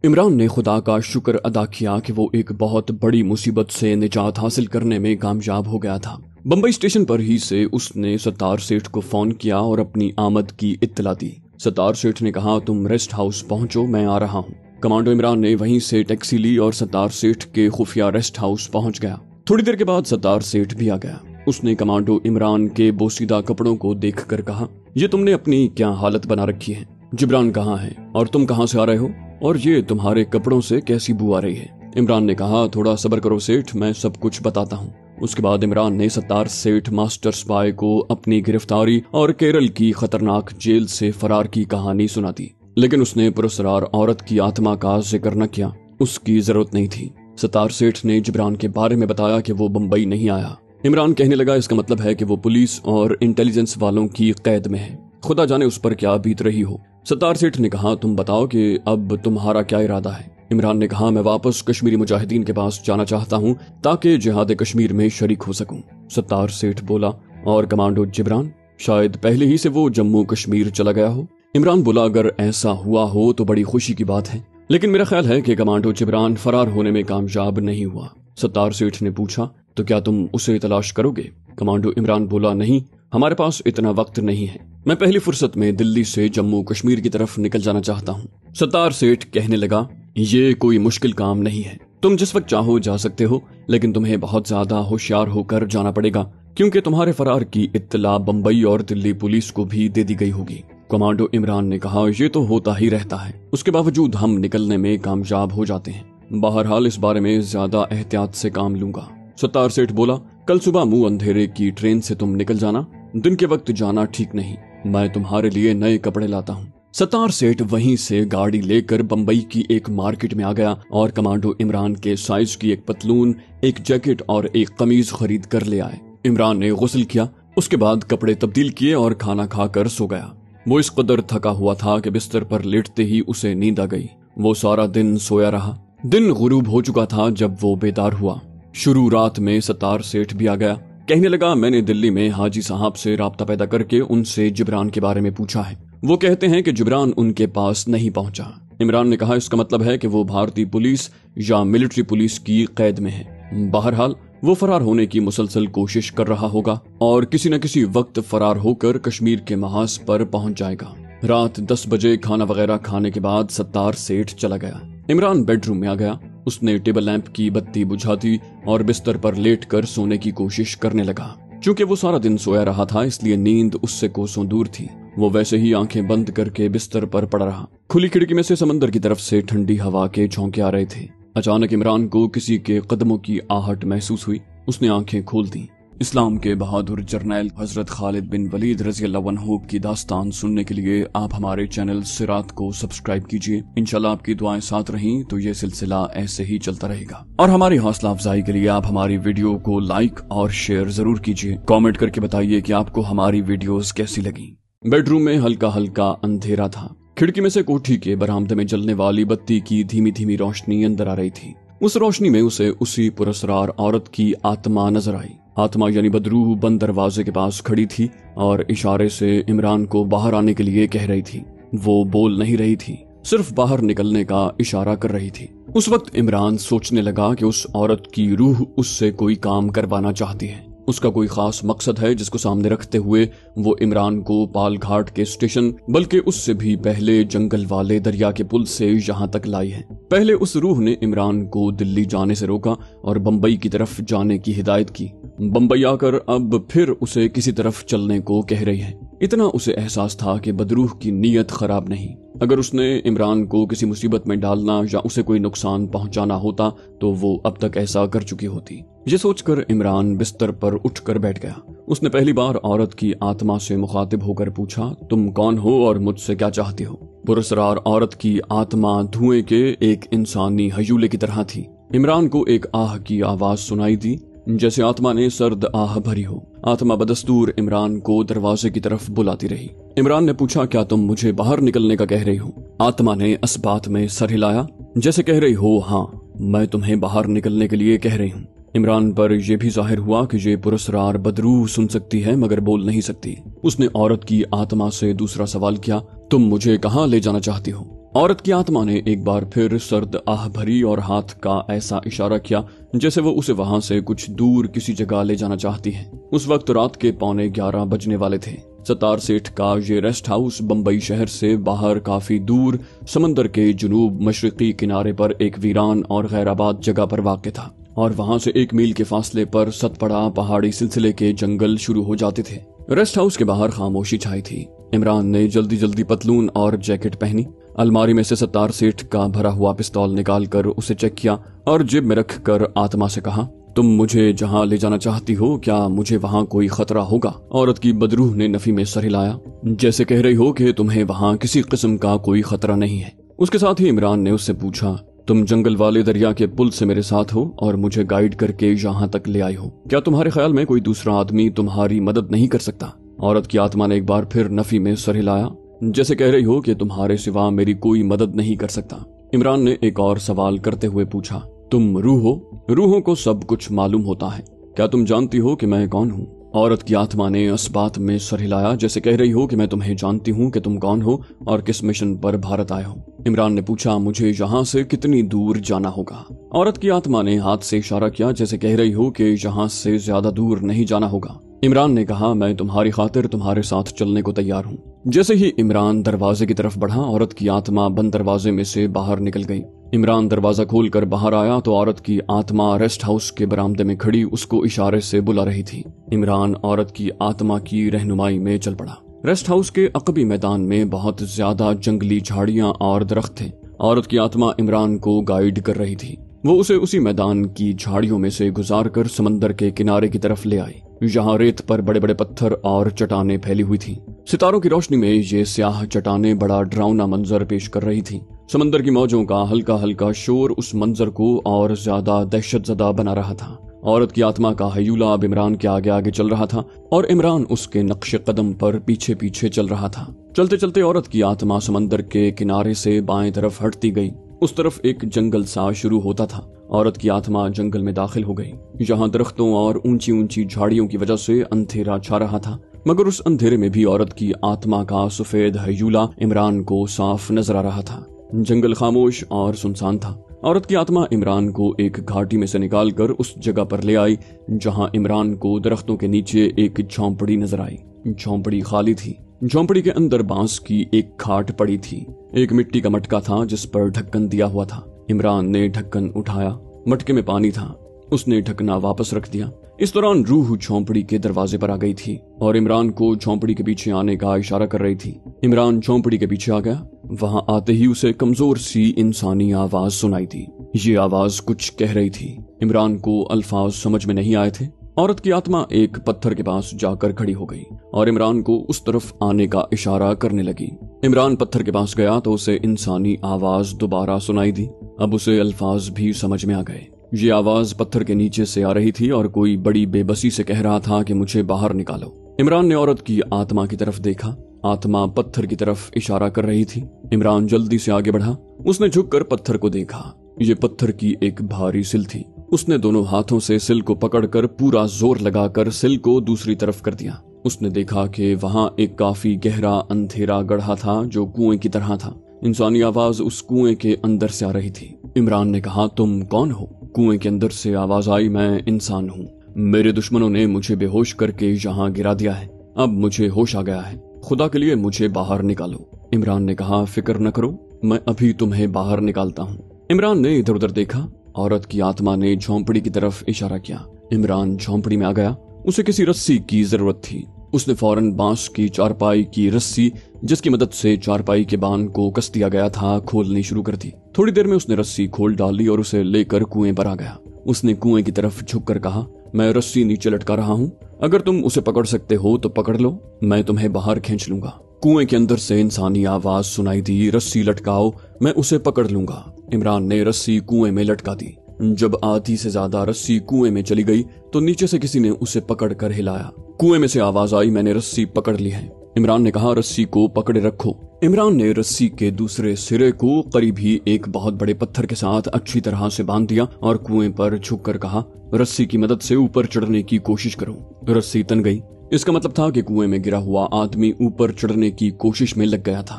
عمران نے خدا کا شکر ادا کیا کہ وہ ایک بہت بڑی مصیبت سے نجات حاصل کرنے میں کامیاب ہو گیا تھا۔ بمبئی اسٹیشن پر ہی سے اس نے ستار سیٹھ کو فون کیا اور اپنی آمد کی اطلاع دی۔ ستار سیٹھ نے کہا تم ریسٹ ہاؤس پہنچو، میں آ رہا ہوں۔ کمانڈو عمران نے وہیں سے ٹیکسی لی اور ستار سیٹھ کے خفیہ ریسٹ ہاؤس پہنچ گیا۔ تھوڑی دیر کے بعد ستار سیٹھ بھی آ گیا۔ اس نے کمانڈو عمران کے بوسیدہ کپڑوں کو دیکھ کر کہا یہ تم نے اپنی کیا حالت بنا رکھی ہے؟ جبران کہاں ہے اور تم کہاں سے آ رہے ہو اور یہ تمہارے کپڑوں سے کیسی بو آ رہی ہے؟ عمران نے کہا تھوڑا صبر کرو سیٹھ، میں سب کچھ بتاتا ہوں۔ اس کے بعد عمران نے ستار سیٹھ ماسٹر سپائے کو اپنی گرفتاری اور کیرل کی خطرناک جیل سے فرار کی کہانی سنا دی، لیکن اس نے پراسرار عورت کی آتما کا ذکر نہ کیا، اس کی ضرورت نہیں تھی۔ ستار سیٹھ نے جبران کے بارے میں بتایا کہ وہ بمبئی نہیں آیا۔ عمران کہنے لگا اس کا مطلب ہے کہ وہ پولیس اور انٹیلیجنس والوں کی قید میں ہے، خدا جانے اس پر کیا بیت رہی ہو۔ ستار سیٹھ نے کہا تم بتاؤ کہ اب تمہارا کیا ارادہ ہے؟ عمران نے کہا میں واپس کشمیری مجاہدین کے پاس جانا چاہتا ہوں تاکہ جہاد کشمیر میں شریک ہو سکوں۔ ستار سیٹھ بولا اور کمانڈو جبران؟ شاید پہلے ہی سے وہ جموں کشمیر چلا گیا ہو۔ عمران بولا اگر ایسا ہوا ہو تو بڑی خوشی کی بات ہے، لیکن میرا خیال ہے کہ کمانڈو جبران فرار ہونے میں کامیاب نہیں ہوا۔ ستار سیٹھ نے پوچھا تو کیا تم اسے تلاش کرو گے؟ کمانڈو عمران بولا نہیں، ہمارے پاس اتنا وقت نہیں ہے، میں پہلی فرصت میں دلی سے جموں کشمیر کی طرف نکل جانا چاہتا ہوں۔ ستار سیٹھ کہنے لگا یہ کوئی مشکل کام نہیں ہے، تم جس وقت چاہو جا سکتے ہو، لیکن تمہیں بہت زیادہ ہوشیار ہو کر جانا پڑے گا کیونکہ تمہارے فرار کی اطلاع بمبئی اور دلی پولیس کو بھی دے دی گئی ہوگی۔ کمانڈو عمران نے کہا یہ تو ہوتا ہی رہتا ہے، اس کے باوجود ہم نکلنے میں کامیاب ہو جاتے ہیں، بہرحال اس بارے میں زیادہ احتیاط سے کام لوں گا۔ ستار سیٹھ بولا کل صبح منہ اندھیرے کی ٹرین سے تم نکل جانا، دن کے وقت جانا ٹھیک نہیں، میں تمہارے لیے نئے کپڑے لاتا ہوں۔ ستار سیٹھ وہیں سے گاڑی لے کر بمبئی کی ایک مارکیٹ میں آ گیا اور کمانڈو عمران کے سائز کی ایک پتلون، ایک جیکٹ اور ایک قمیض خرید کر لے آئے۔ عمران نے غسل کیا، اس کے بعد کپڑے تبدیل کیے اور کھانا کھا کر سو گیا۔ وہ اس قدر تھکا ہوا تھا کہ بستر پر لیٹتے ہی اسے نیند آ گئی۔ وہ سارا دن سویا رہا۔ دن غروب ہو چکا تھا جب وہ بیدار ہوا۔ شروع رات میں ستار سیٹھ بھی آ گیا، کہنے لگا میں نے دلی میں حاجی صاحب سے رابطہ پیدا کر کے ان سے جبران کے بارے میں پوچھا ہے، وہ کہتے ہیں کہ جبران ان کے پاس نہیں پہنچا۔ عمران نے کہا اس کا مطلب ہے کہ وہ بھارتی پولیس یا ملٹری پولیس کی قید میں ہے، بہرحال وہ فرار ہونے کی مسلسل کوشش کر رہا ہوگا اور کسی نہ کسی وقت فرار ہو کر کشمیر کے محاذ پر پہنچ جائے گا۔ رات 10 بجے کھانا وغیرہ کھانے کے بعد ستار سیٹھ چلا گیا۔ عمران بیڈ روم میں آ گیا، اس نے ٹیبل لیمپ کی بتی بجھا دی اور بستر پر لیٹ کر سونے کی کوشش کرنے لگا۔ چونکہ وہ سارا دن سویا رہا تھا اس لیے نیند اس سے کوسوں دور تھی۔ وہ ویسے ہی آنکھیں بند کر کے بستر پر پڑا رہا۔ کھلی کھڑکی میں سے سمندر کی طرف سے ٹھنڈی ہوا کے جھونکے آ رہے تھے۔ اچانک عمران کو کسی کے قدموں کی آہٹ محسوس ہوئی، اس نے آنکھیں کھول دیں۔ اسلام کے بہادر جرنیل حضرت خالد بن ولید رضی اللہ عنہ کی داستان سننے کے لیے آپ ہمارے چینل سرات کو سبسکرائب کیجیے۔ انشاءاللہ آپ کی دعائیں ساتھ رہیں تو یہ سلسلہ ایسے ہی چلتا رہے گا، اور ہماری حوصلہ افزائی کے لیے آپ ہماری ویڈیو کو لائک اور شیئر ضرور کیجیے۔ کامنٹ کر کے بتائیے کہ آپ کو ہماری ویڈیوز کیسی لگیں۔ بیڈ روم میں ہلکا ہلکا اندھیرا تھا۔ کھڑکی میں سے کوٹھی کے برآمدے میں جلنے والی بتی کی دھیمی دھیمی روشنی اندر آ رہی تھی۔ اس روشنی میں اسے اسی پراسرار عورت کی آتما نظر آئی۔ آتما یعنی بدروح بند دروازے کے پاس کھڑی تھی اور اشارے سے عمران کو باہر آنے کے لیے کہہ رہی تھی۔ وہ بول نہیں رہی تھی، صرف باہر نکلنے کا اشارہ کر رہی تھی۔ اس وقت عمران سوچنے لگا کہ اس عورت کی روح اس سے کوئی کام کروانا چاہتی ہے، اس کا کوئی خاص مقصد ہے جس کو سامنے رکھتے ہوئے وہ عمران کو پال گھاٹ کے اسٹیشن بلکہ اس سے بھی پہلے جنگل والے دریا کے پل سے یہاں تک لائی ہے۔ پہلے اس روح نے عمران کو دلی جانے سے روکا اور بمبئی کی طرف جانے کی ہدایت کی۔ بمبئی آ کر اب پھر اسے کسی طرف چلنے کو کہہ رہی ہے۔ اتنا اسے احساس تھا کہ بدروح کی نیت خراب نہیں، اگر اس نے عمران کو کسی مصیبت میں ڈالنا یا اسے کوئی نقصان پہنچانا ہوتا تو وہ اب تک ایسا کر چکی ہوتی۔ یہ سوچ کر عمران بستر پر اٹھ کر بیٹھ گیا۔ اس نے پہلی بار عورت کی آتما سے مخاطب ہو کر پوچھا تم کون ہو اور مجھ سے کیا چاہتی ہو؟ پراسرار عورت کی آتما دھوئیں کے ایک انسانی ہیولے کی طرح تھی۔ عمران کو ایک آہ کی آواز سنائی دی جیسے آتما نے سرد آہ بھری ہو۔ آتما بدستور عمران کو دروازے کی طرف بلاتی رہی۔ عمران نے پوچھا کیا تم مجھے باہر نکلنے کا کہہ رہی ہو؟ آتما نے اس بات میں سر ہلایا جیسے کہہ رہی ہو ہاں میں تمہیں باہر نکلنے کے لیے کہہ رہی ہوں۔ عمران پر یہ بھی ظاہر ہوا کہ یہ پراسرار بدروح سن سکتی ہے مگر بول نہیں سکتی۔ اس نے عورت کی آتما سے دوسرا سوال کیا تم مجھے کہاں لے جانا چاہتی ہو؟ عورت کی آتما نے ایک بار پھر سرد آہ بھری اور ہاتھ کا ایسا اشارہ کیا جیسے وہ اسے وہاں سے کچھ دور کسی جگہ لے جانا چاہتی ہے۔ اس وقت رات کے 11:15 بجنے والے تھے۔ ستار سیٹھ کا یہ ریسٹ ہاؤس بمبئی شہر سے باہر کافی دور سمندر کے جنوب مشرقی کنارے پر ایک ویران اور غیر آباد جگہ پر واقع تھا، اور وہاں سے 1 میل کے فاصلے پر ست پڑا پہاڑی سلسلے کے جنگل شروع ہو جاتے تھے۔ ریسٹ ہاؤس کے باہر خاموشی چھائی تھی۔ عمران نے جلدی جلدی پتلون اور جیکٹ پہنی، الماری میں سے ستار سیٹھ کا بھرا ہوا پستول نکال کر اسے چیک کیا اور جیب میں رکھ کر آتما سے کہا، تم مجھے جہاں لے جانا چاہتی ہو کیا مجھے وہاں کوئی خطرہ ہوگا؟ عورت کی بدروح نے نفی میں سر ہلایا، جیسے کہہ رہی ہو کہ تمہیں وہاں کسی قسم کا کوئی خطرہ نہیں ہے۔ اس کے ساتھ ہی عمران نے اس سے پوچھا، تم جنگل والے دریا کے پل سے میرے ساتھ ہو اور مجھے گائیڈ کر کے یہاں تک لے آئی ہو، کیا تمہارے خیال میں کوئی دوسرا آدمی تمہاری مدد نہیں کر سکتا؟ عورت کی آتما نے ایک بار پھر نفی میں سر ہلایا، جیسے کہہ رہی ہو کہ تمہارے سوا میری کوئی مدد نہیں کر سکتا۔ عمران نے ایک اور سوال کرتے ہوئے پوچھا، تم روح ہو؟ روحوں کو سب کچھ معلوم ہوتا ہے، کیا تم جانتی ہو کہ میں کون ہوں؟ عورت کی آتما نے اس بات میں سر ہلایا جیسے کہہ رہی ہو کہ میں تمہیں جانتی ہوں کہ تم کون ہو اور کس مشن پر بھارت آئے ہو۔ عمران نے پوچھا، مجھے یہاں سے کتنی دور جانا ہوگا؟ عورت کی آتما نے ہاتھ سے اشارہ کیا جیسے کہہ رہی ہو کہ یہاں سے زیادہ دور نہیں جانا ہوگا۔ عمران نے کہا، میں تمہاری خاطر تمہارے ساتھ چلنے کو تیار ہوں۔ جیسے ہی عمران دروازے کی طرف بڑھا، عورت کی آتما بند دروازے میں سے باہر نکل گئی۔ عمران دروازہ کھول کر باہر آیا تو عورت کی آتما ریسٹ ہاؤس کے برآمدے میں کھڑی اس کو اشارے سے بلا رہی تھی۔ عمران عورت کی آتما کی رہنمائی میں چل پڑا۔ ریسٹ ہاؤس کے عقبی میدان میں بہت زیادہ جنگلی جھاڑیاں اور درخت تھے۔ عورت کی آتما عمران کو گائیڈ کر رہی تھی۔ وہ اسے اسی میدان کی جھاڑیوں میں سے گزار کر سمندر کے کنارے کی طرف لے آئی، جہاں ریت پر بڑے بڑے پتھر اور چٹانیں پھیلی ہوئی تھیں۔ ستاروں کی روشنی میں یہ سیاہ چٹانیں بڑا ڈراؤنا منظر پیش کر رہی تھیں۔ سمندر کی موجوں کا ہلکا ہلکا شور اس منظر کو اور زیادہ دہشت زدہ بنا رہا تھا۔ عورت کی آتما کا ہیولا اب عمران کے آگے آگے چل رہا تھا اور عمران اس کے نقش قدم پر پیچھے پیچھے چل رہا تھا۔ چلتے چلتے عورت کی آتما سمندر کے کنارے سے بائیں طرف ہٹتی گئی۔ اس طرف ایک جنگل سا شروع ہوتا تھا۔ عورت کی آتما جنگل میں داخل ہو گئی، جہاں درختوں اور اونچی اونچی جھاڑیوں کی وجہ سے اندھیرا چھا رہا تھا، مگر اس اندھیرے میں بھی عورت کی آتما کا سفید ہیولا عمران کو صاف نظر آ رہا تھا۔ جنگل خاموش اور سنسان تھا۔ عورت کی آتما عمران کو ایک گھاٹی میں سے نکال کر اس جگہ پر لے آئی جہاں عمران کو درختوں کے نیچے ایک جھونپڑی نظر آئی۔ جھونپڑی خالی تھی۔ جھونپڑی کے اندر بانس کی ایک کھاٹ پڑی تھی۔ ایک مٹی کا مٹکا تھا جس پر ڈھکن دیا ہوا تھا۔ عمران نے ڈھکن اٹھایا، مٹکے میں پانی تھا۔ اس نے ڈھکنا واپس رکھ دیا۔ اس دوران روح جھونپڑی کے دروازے پر آ گئی تھی اور عمران کو جھونپڑی کے پیچھے آنے کا اشارہ کر رہی تھی۔ عمران جھونپڑی کے پیچھے آ گیا۔ وہاں آتے ہی اسے کمزور سی انسانی آواز سنائی دی۔ یہ آواز کچھ کہہ رہی تھی۔ عمران کو الفاظ سمجھ میں نہیں آئے تھے۔ عورت کی آتما ایک پتھر کے پاس جا کر کھڑی ہو گئی اور عمران کو اس طرف آنے کا اشارہ کرنے لگی۔ عمران پتھر کے پاس گیا تو اسے انسانی آواز دوبارہ سنائی دی۔ اب اسے الفاظ بھی سمجھ میں آ گئے۔ یہ آواز پتھر کے نیچے سے آ رہی تھی اور کوئی بڑی بے بسی سے کہہ رہا تھا کہ مجھے باہر نکالو۔ عمران نے عورت کی آتما کی طرف دیکھا۔ آتما پتھر کی طرف اشارہ کر رہی تھی۔ عمران جلدی سے آگے بڑھا۔ اس نے جھک کر پتھر کو دیکھا۔ یہ پتھر کی ایک بھاری سل تھی۔ اس نے دونوں ہاتھوں سے سل کو پکڑ کر پورا زور لگا کر سل کو دوسری طرف کر دیا۔ اس نے دیکھا کہ وہاں ایک کافی گہرا اندھیرا گڑھا تھا جو کنویں کی طرح تھا۔ انسانی آواز اس کنویں کے اندر سے آ رہی تھی۔ عمران نے کہا، تم کون ہو؟ کنویں کے اندر سے آواز آئی، میں انسان ہوں۔ میرے دشمنوں نے مجھے بے ہوش کر کے یہاں گرا دیا ہے۔ اب مجھے ہوش آ گیا ہے، خدا کے لیے مجھے باہر نکالو۔ عمران نے کہا، فکر نہ کرو، میں ابھی تمہیں باہر نکالتا ہوں۔ عمران نے ادھر ادھر دیکھا۔ عورت کی آتما نے جھونپڑی کی طرف اشارہ کیا۔ عمران جھونپڑی میں آ گیا۔ اسے کسی رسی کی ضرورت تھی۔ اس نے فوراً بانس کی چارپائی کی رسی جس کی مدد سے چارپائی کے بان کو کس دیا گیا تھا کھولنی شروع کر دی۔ تھوڑی دیر میں اس نے رسی کھول ڈالی اور اسے لے کر کنویں پر آ گیا۔ اس نے کنویں کی طرف جھک کر کہا، میں رسی نیچے لٹکا رہا ہوں، اگر تم اسے پکڑ سکتے ہو تو پکڑ لو، میں تمہیں باہر کھینچ لوں گا۔ کنویں کے اندر سے انسانی آواز سنائی دی، رسی لٹکاؤ، میں اسے پکڑ لوں گا۔ عمران نے رسی کنویں میں لٹکا دی۔ جب آدھی سے زیادہ رسی کنویں میں چلی گئی تو نیچے سے کسی نے اسے پکڑ کر ہلایا۔ کنویں میں سے آواز آئی، میں نے رسی پکڑ لی ہے۔ عمران نے کہا، رسی کو پکڑے رکھو۔ عمران نے رسی کے دوسرے سرے کو قریب ہی ایک بہت بڑے پتھر کے ساتھ اچھی طرح سے باندھ دیا اور کنویں پر جھک کر کہا، رسی کی مدد سے اوپر چڑھنے کی کوشش کرو۔ رسی تن گئی۔ اس کا مطلب تھا کہ کنویں میں گرا ہوا آدمی اوپر چڑھنے کی کوشش میں لگ گیا تھا۔